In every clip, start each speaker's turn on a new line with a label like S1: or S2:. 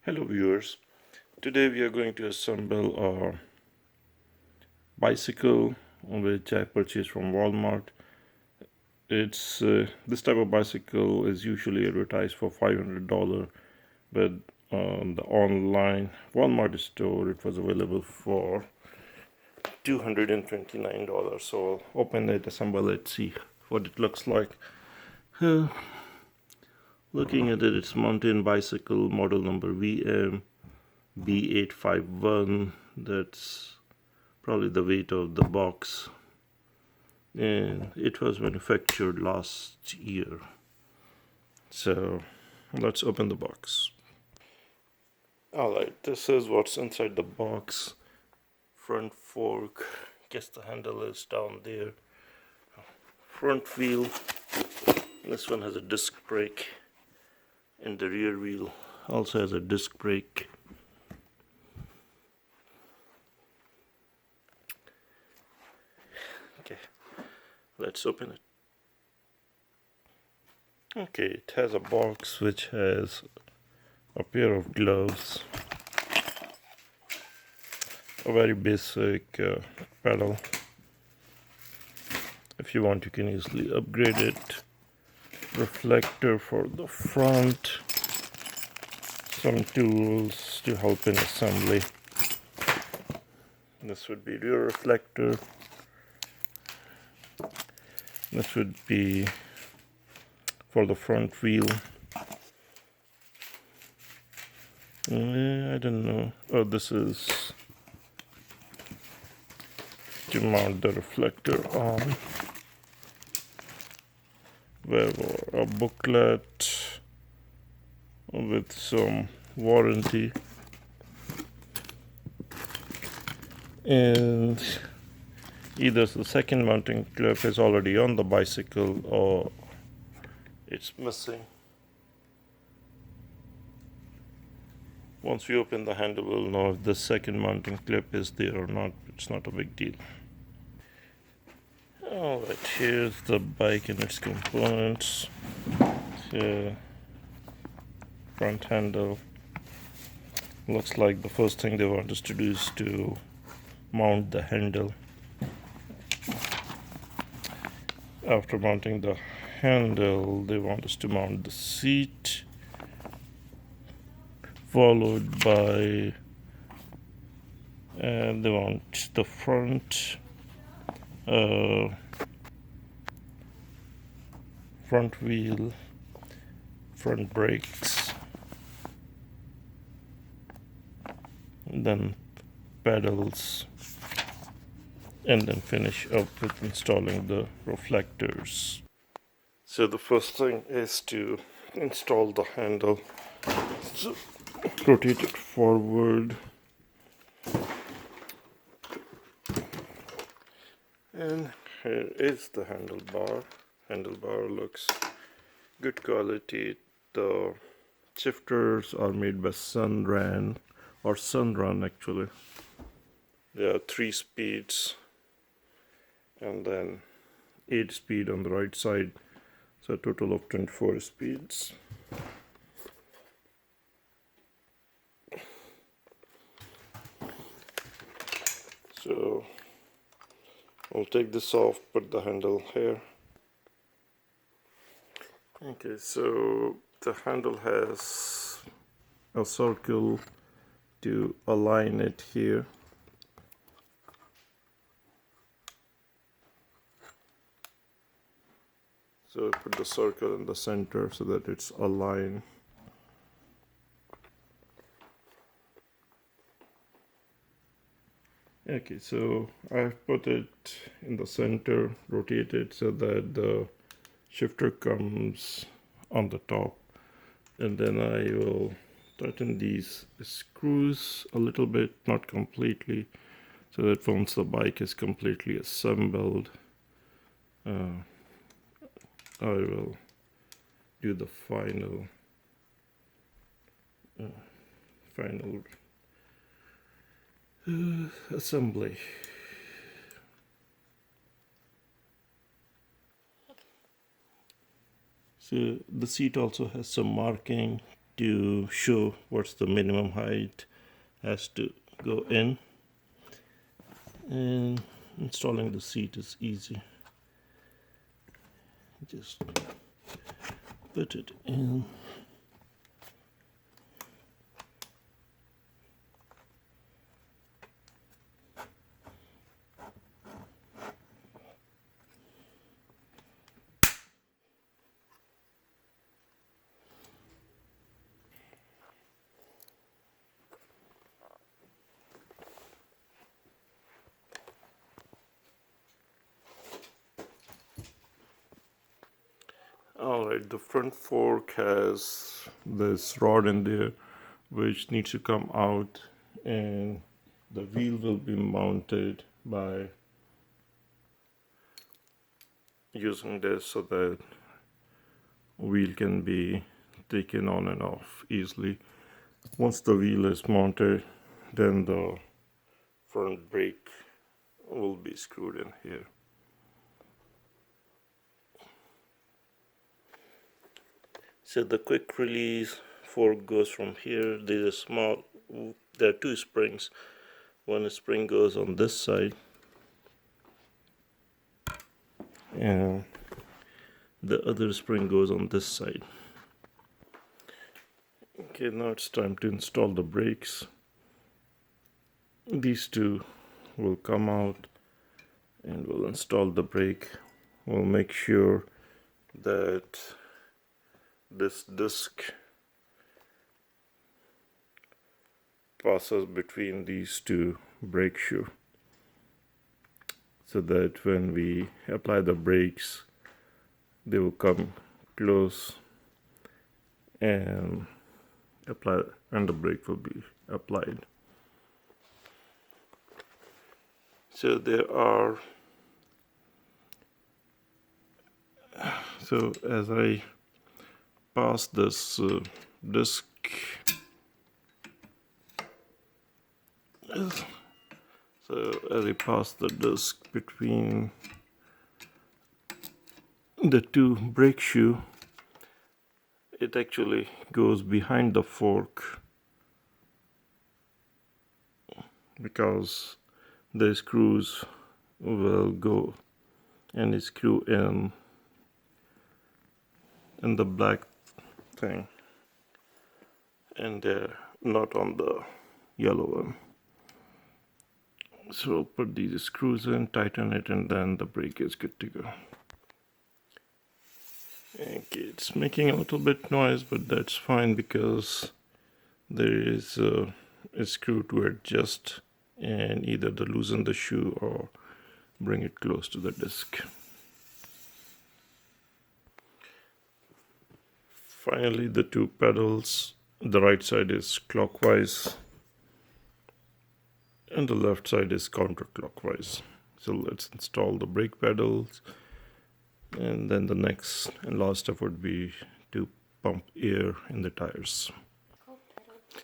S1: Hello viewers, today we are going to assemble a bicycle which I purchased from Walmart. It's this type of bicycle is usually advertised for $500, but on the online Walmart store it was available for $229. So I'll open it, assemble it, see what it looks like. Uh, Looking at it, it's mountain bicycle model number VM B851. That's probably the weight of the box, and it was manufactured last year. So let's open the box. Alright, this is what's inside the box. Front fork, guess the handle is down there. Front wheel, this one has a disc brake, and the rear wheel also has a disc brake. Okay, let's open it. Okay, it has a box which has a pair of gloves, a very basic pedal. If you want, you can easily upgrade it. Reflector for the front, some tools to help in assembly. This would be rear reflector. This would be for the front wheel. I don't know. Oh, this is to mount the reflector on. VEVOR, a booklet with some warranty, and either the second mounting clip is already on the bicycle or it's missing. Once we open the handle, we'll know if the second mounting clip is there or not. It's not a big deal. Alright, here's the bike and its components. So, front handle. Looks like the first thing they want us to do is to mount the handle. After mounting the handle, they want us to mount the seat, followed by they want the front front wheel, front brakes, and then pedals, and then finish up with installing the reflectors. So the first thing is to install the handle. So rotate it forward, and here is the handlebar. Handlebar looks good quality. The shifters are made by Sunrun actually. There are 3 speeds and then 8 speed on the right side, so a total of 24 speeds. So I'll take this off, put the handle here. Okay, so the handle has a circle to align it here. So I put the circle in the center so that it's aligned. Okay, so I've put it in the center, rotate it so that the shifter comes on the top, and then I will tighten these screws a little bit, not completely, so that once the bike is completely assembled, I will do the final assembly. So the seat also has some marking to show what's the minimum height has to go in, and installing the seat is easy. Just put it in. Alright, the front fork has this rod in there which needs to come out, and the wheel will be mounted by using this so that wheel can be taken on and off easily. Once the wheel is mounted, then the front brake will be screwed in here. So the quick release fork goes from here. There are two springs. One spring goes on this side, and the other spring goes on this side. Okay, now it's time to install the brakes. These two will come out and we'll install the brake. We'll make sure that this disc passes between these two brake shoes, so that when we apply the brakes, they will come close and the brake will be applied. So as I pass this disc, as I pass the disc between the two brake shoes, it actually goes behind the fork, because the screws will go and screw in the black thing, and they're not on the yellow one. So I'll put these screws in, tighten it, and then the brake is good to go. Okay, it's making a little bit noise, but that's fine because there is a screw to adjust and either to loosen the shoe or bring it close to the disc. Finally, the two pedals, the right side is clockwise and the left side is counterclockwise. So let's install the brake pedals, and then the next and last step would be to pump air in the tires.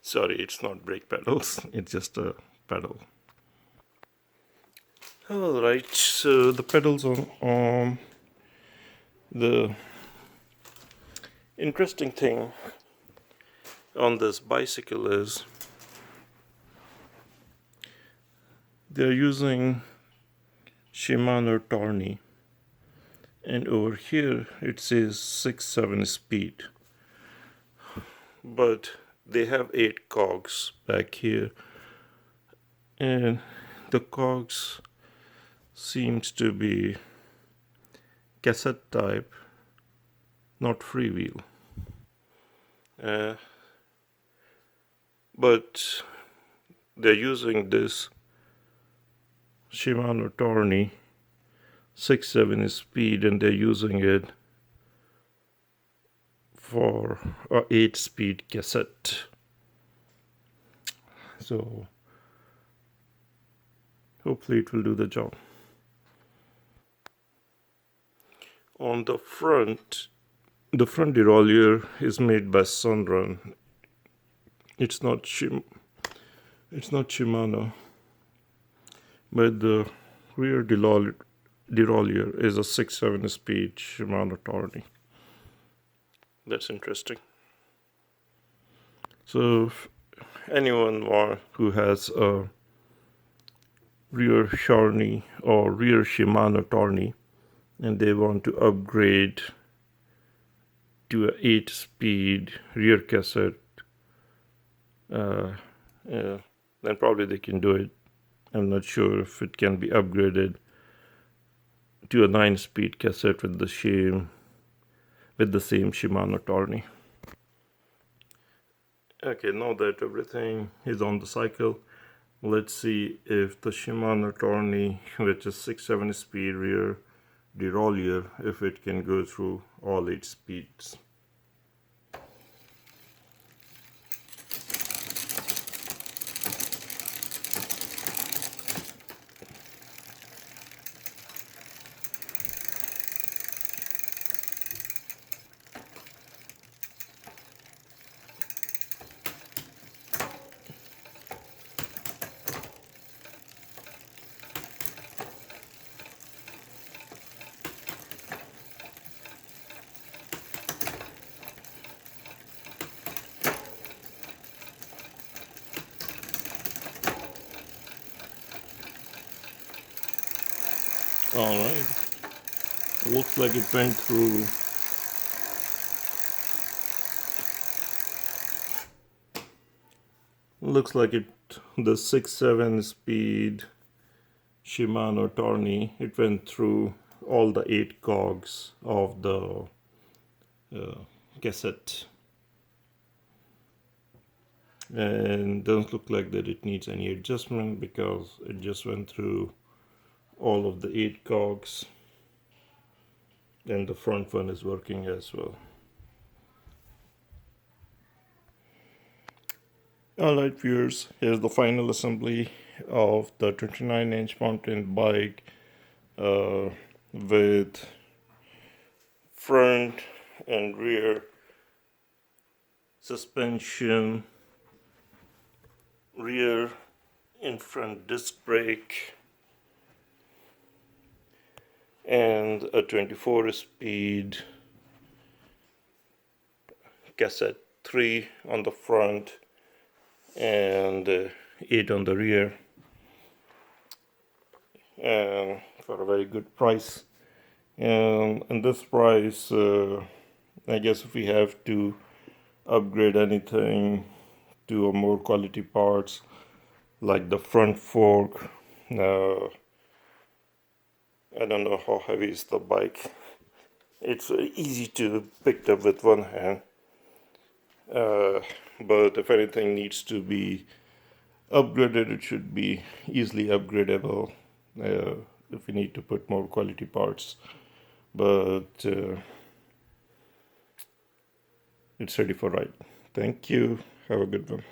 S1: Sorry, it's not brake pedals, it's just a pedal. Alright, so the pedals on the interesting thing on this bicycle is they're using Shimano Torney, and over here it says 6-7 speed, but they have 8 cogs back here, and the cogs seems to be cassette type, not freewheel. But they're using this Shimano Torney 6-7 speed, and they're using it for a 8-speed cassette. So hopefully it will do the job. On the front derailleur is made by Sunrun. It's not Shimano, but the rear derailleur is a 6-7 speed Shimano Torney. That's interesting. So if anyone who has a rear Shawnee or rear Shimano Tourney and they want to upgrade to a 8-speed rear cassette, uh, yeah, then probably they can do it. I'm not sure if it can be upgraded to a 9-speed cassette with the same Shimano Tourney. Okay, now that everything is on the cycle, let's see if the Shimano Tourney, which is 6-7 speed rear derailleur, if it can go through all 8 speeds. Alright, looks like it went through. Looks like it, the 6-7 speed Shimano Tourney, it went through all the 8 cogs of the cassette. And doesn't look like that it needs any adjustment because it just went through all of the 8 cogs, and the front one is working as well. Alright viewers, here's the final assembly of the 29-inch mountain bike with front and rear suspension, rear in front disc brake, and a 24-speed cassette 3 on the front and 8 on the rear, and for a very good price. And this price, I guess if we have to upgrade anything to a more quality parts like the front fork, I don't know how heavy is the bike. It's easy to pick up with one hand, but if anything needs to be upgraded, it should be easily upgradable if we need to put more quality parts. But it's ready for ride. Thank you. Have a good one.